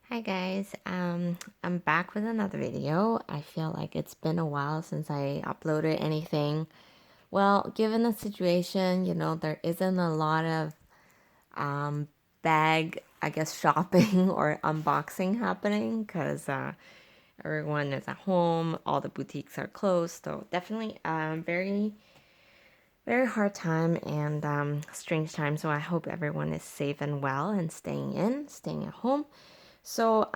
Hi guys, I'm back with another video. I feel like it's been a while since I uploaded anything. Well, given the situation, there isn't a lot of um, bag, I guess, shopping or unboxing happening because everyone is at home, all the boutiques are closed. So definitely very, very hard time and strange time. So I hope everyone is safe and well and staying at home. So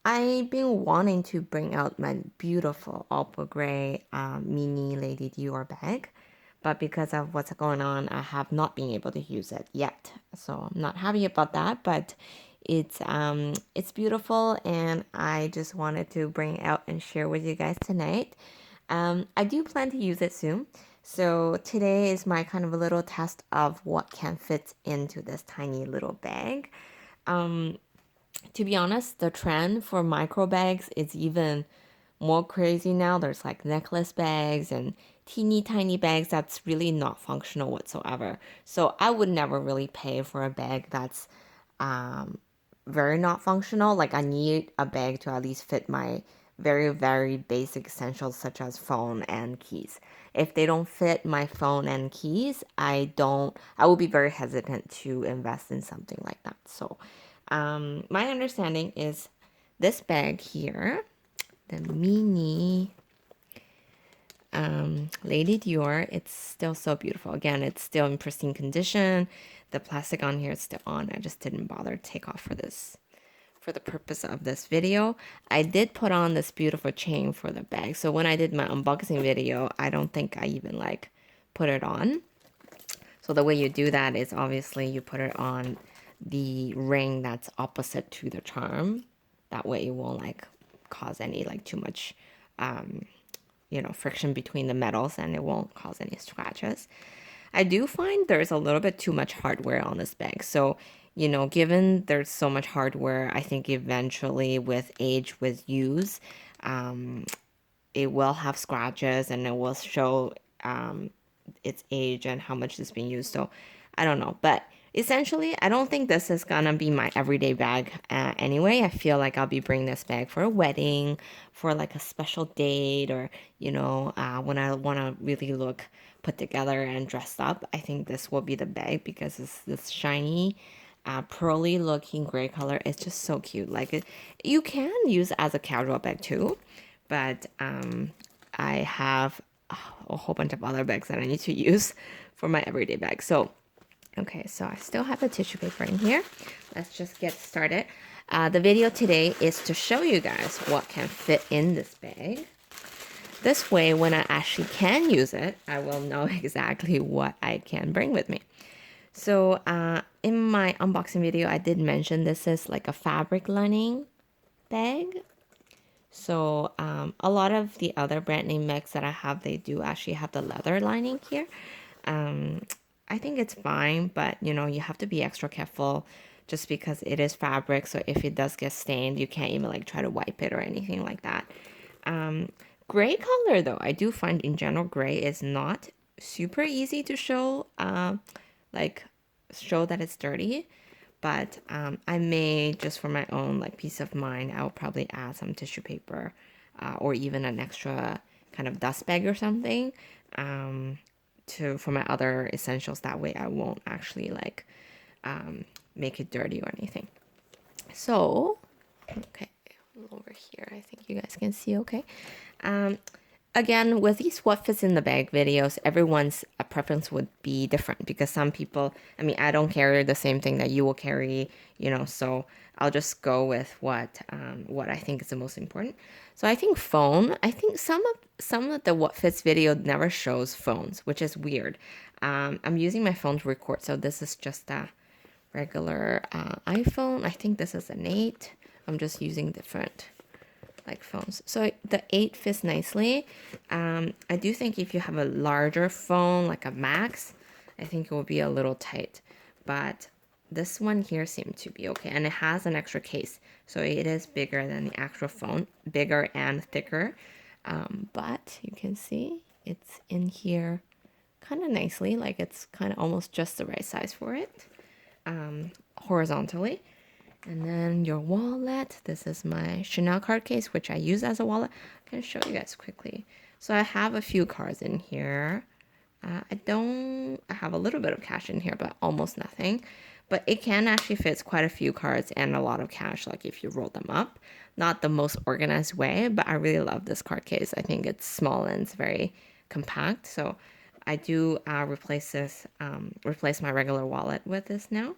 I've been wanting to bring out my beautiful opal gray mini Lady Dior bag, but because of what's going on, I have not been able to use it yet. So I'm not happy about that, but it's beautiful, and I just wanted to bring it out and share with you guys tonight. I do plan to use it soon. So today is my kind of a little test of what can fit into this tiny little bag. Um, to be honest, the trend for micro bags is even more crazy now. There's like necklace bags and teeny tiny bags that's really not functional whatsoever. So I would never really pay for a bag that's um, very not functional. Like I need a bag to at least fit my very, very basic essentials such as phone and keys. If they don't fit my phone and keys, I will be very hesitant to invest in something like that. So my understanding is this bag here, the mini Lady Dior, it's still so beautiful. Again, it's still in pristine condition. The plastic on here is still on. I just didn't bother to take off for the purpose of this video. I did put on this beautiful chain for the bag. So when I did my unboxing video, I don't think I even like put it on. So the way you do that is obviously you put it on the ring that's opposite to the charm. That way it won't like cause any like too much friction between the metals, and it won't cause any scratches. I do find there's a little bit too much hardware on this bag. So, given there's so much hardware, I think eventually with age, with use, it will have scratches and it will show its age and how much it's being used. So I don't know. But essentially, I don't think this is gonna be my everyday bag anyway. I feel like I'll be bringing this bag for a wedding, for like a special date, or when I want to really look put together and dressed up. I think this will be the bag because it's this shiny pearly looking gray color. It's just so cute. Like you can use it as a casual bag too, but I have a whole bunch of other bags that I need to use for my everyday bag. So, okay, so I still have the tissue paper in here. Let's just get started. The video today is to show you guys what can fit in this bag. This way, when I actually can use it, I will know exactly what I can bring with me. So in my unboxing video, I did mention this is like a fabric lining bag. So a lot of the other brand name bags that I have, they do actually have the leather lining here. I think it's fine, but you have to be extra careful just because it is fabric. So if it does get stained, you can't even like try to wipe it or anything like that. Gray color though, I do find in general gray is not super easy to show, like show that it's dirty. But I may, just for my own like peace of mind, I'll probably add some tissue paper or even an extra kind of dust bag or something for my other essentials. That way I won't actually like make it dirty or anything. So, okay, over here, I think you guys can see okay. Again, with these what fits in the bag videos, everyone's preference would be different because some people, I mean, I don't carry the same thing that you will carry, so I'll just go with what I think is the most important. So I think phone, I think some of the what fits video never shows phones, which is weird. I'm using my phone to record, so this is just a regular iPhone. I think this is an 8. I'm just using different like phones. So the 8 fits nicely. I do think if you have a larger phone, like a Max, I think it will be a little tight. But this one here seemed to be okay. And it has an extra case. So it is bigger than the actual phone, bigger and thicker. But you can see it's in here kind of nicely. Like it's kind of almost just the right size for it horizontally. And then your wallet. This is my Chanel card case, which I use as a wallet. I can show you guys quickly. So I have a few cards in here. I have a little bit of cash in here, but almost nothing. But it can actually fit quite a few cards and a lot of cash, like if you roll them up. Not the most organized way, but I really love this card case. I think it's small and it's very compact. So I do replace my regular wallet with this now,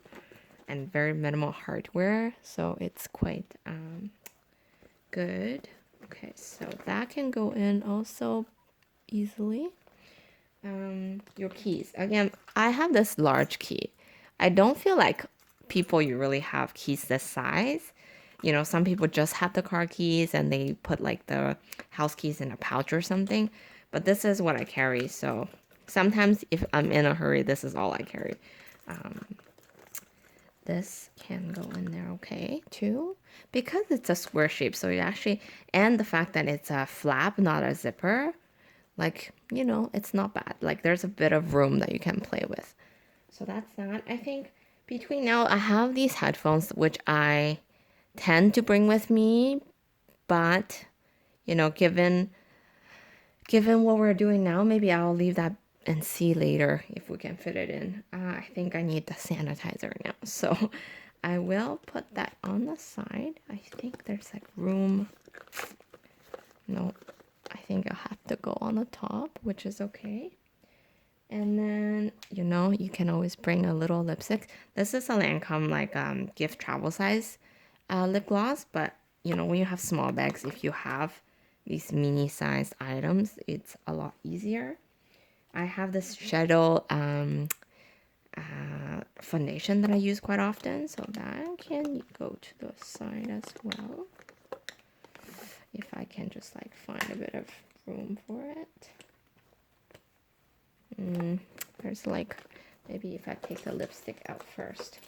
and very minimal hardware, so it's quite good. Okay, so that can go in also easily. Your keys. Again, I have this large key. I don't feel like people you really have keys this size. You know, some people just have the car keys and they put like the house keys in a pouch or something. But this is what I carry. So sometimes if I'm in a hurry, this is all I carry. This can go in there okay too, because it's a square shape. So you actually, and the fact that it's a flap, not a zipper, like, you know, it's not bad. Like there's a bit of room that you can play with. So that's that. I think between now, I have these headphones, which I tend to bring with me, but you know, given what we're doing now, maybe I'll leave that and see later if we can fit it in. I think I need the sanitizer now, so I will put that on the side. I think there's like room. No, I think I'll have to go on the top, which is okay. And then, you know, you can always bring a little lipstick. This is a Lancome like gift travel size lip gloss, but you know, when you have small bags, if you have these mini sized items, it's a lot easier. I have this shadow foundation that I use quite often, so that can go to the side as well. If I can just like find a bit of room for it. There's like, maybe if I take the lipstick out first.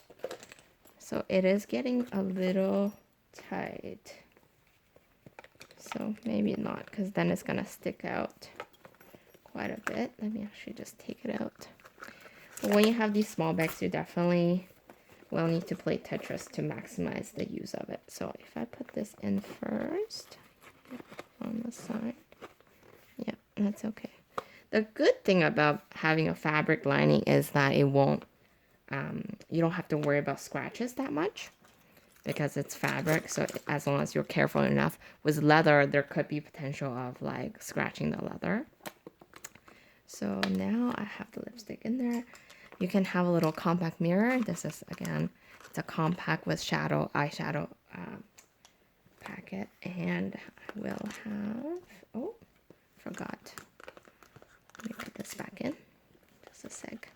So it is getting a little tight. So maybe not, because then it's gonna stick out quite a bit. Let me actually just take it out. But when you have these small bags, you definitely will need to play Tetris to maximize the use of it. So if I put this in first, on the side, yeah, that's okay. The good thing about having a fabric lining is that it won't, you don't have to worry about scratches that much because it's fabric. So as long as you're careful enough. With leather, there could be potential of like scratching the leather. So now I have the lipstick in there. You can have a little compact mirror. This is, again, it's a compact with eyeshadow packet. And I will have, oh, forgot. Let me put this back in. Just a sec.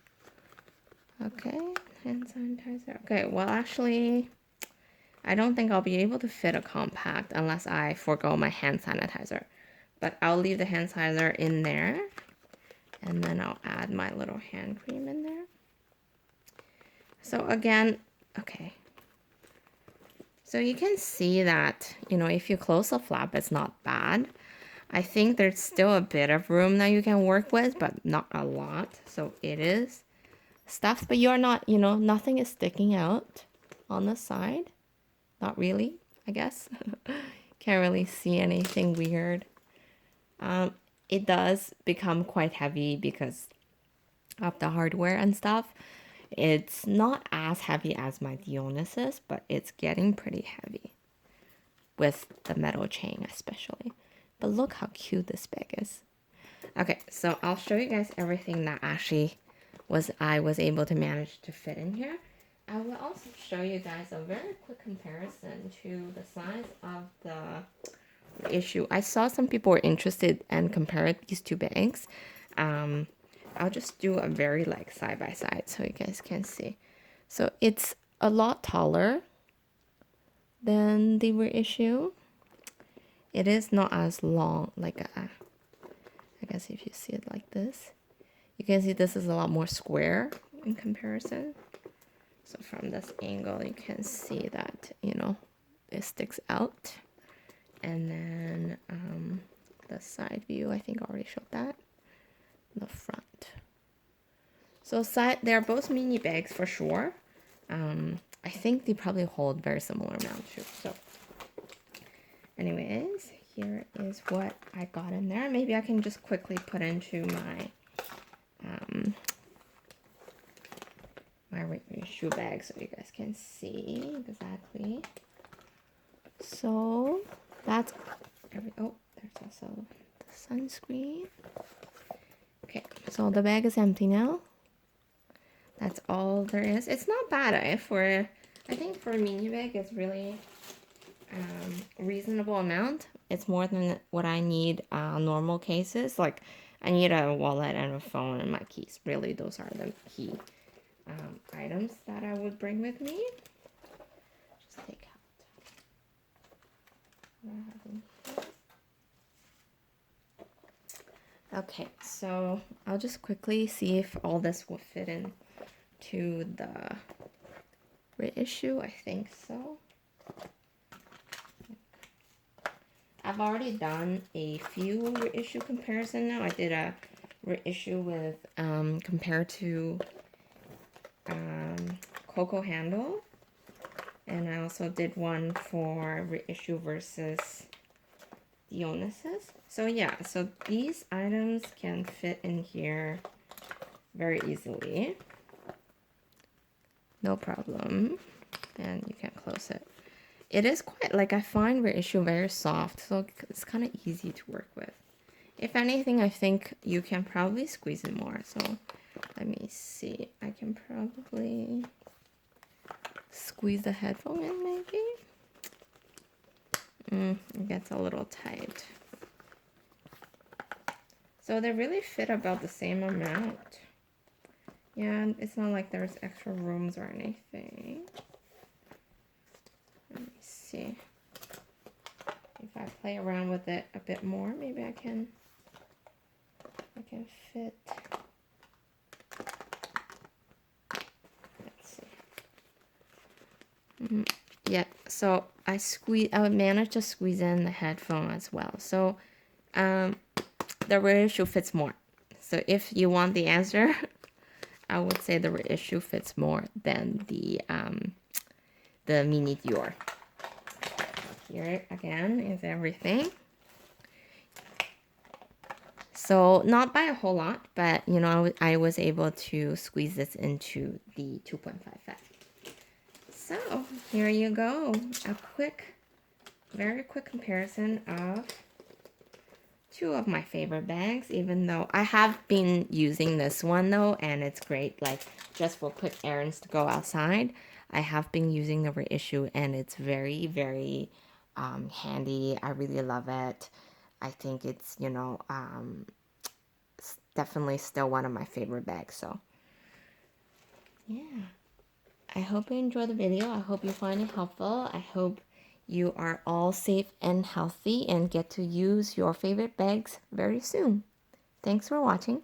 Okay, hand sanitizer. Okay, well, actually, I don't think I'll be able to fit a compact unless I forego my hand sanitizer. But I'll leave the hand sanitizer in there. And then I'll add my little hand cream in there. So again, okay. So you can see that, you know, if you close the flap, it's not bad. I think there's still a bit of room that you can work with, but not a lot. So it is stuffed, but you're not, you know, nothing is sticking out on the side. Not really, I guess. Can't really see anything weird. It does become quite heavy because of the hardware and stuff. It's not as heavy as my Dionysus, but it's getting pretty heavy with the metal chain especially. But look how cute this bag is. Okay, so I'll show you guys everything that actually I was able to manage to fit in here. I will also show you guys a very quick comparison to the size of the issue. I saw some people were interested and compared these two bags. I'll just do a very like side by side so you guys can see. So it's a lot taller than the reissue. It is not as long, like I guess if you see it like this, you can see this is a lot more square in comparison. So from this angle, you can see that, you know, it sticks out. And then the side view, I think I already showed that. The front. So they're both mini bags for sure. I think they probably hold very similar amount too. So anyways, here is what I got in there. Maybe I can just quickly put into my my reissue bag so you guys can see exactly. So that's oh, there's also the sunscreen. Okay, so the bag is empty now. That's all there is. It's not bad. I think for a mini bag, it's really reasonable amount. It's more than what I need normal cases. Like I need a wallet and a phone and my keys. Really, those are the key items that I would bring with me. Just take out. Okay, so I'll just quickly see if all this will fit in to the reissue. I think so. I've already done a few reissue comparison now. I did a reissue with compared to Coco Handle, and I also did one for reissue versus Dionys's. So yeah, so these items can fit in here very easily. No problem. And you can close it. It is quite, like, I find reissue very soft, so it's kind of easy to work with. If anything, I think you can probably squeeze it more. So let me see. I can probably squeeze the headphone in, maybe. It gets a little tight. So they really fit about the same amount. Yeah, it's not like there's extra rooms or anything. Let me see. If I play around with it a bit more, maybe I can fit. Let's see. Yeah, so I managed to squeeze in the headphone as well. So the reissue fits more. So if you want the answer, I would say the reissue fits more than the mini Dior. Here again is everything. So not by a whole lot, but you know, I was able to squeeze this into the 2.55. So here you go, a very quick comparison of two of my favorite bags, even though I have been using this one though, and it's great, like just for quick errands to go outside. I have been using the reissue and it's very, very handy. I really love it. I think it's, you know, definitely still one of my favorite bags. So yeah, I hope you enjoyed the video. I hope you find it helpful. I hope you are all safe and healthy and get to use your favorite bags very soon. Thanks for watching.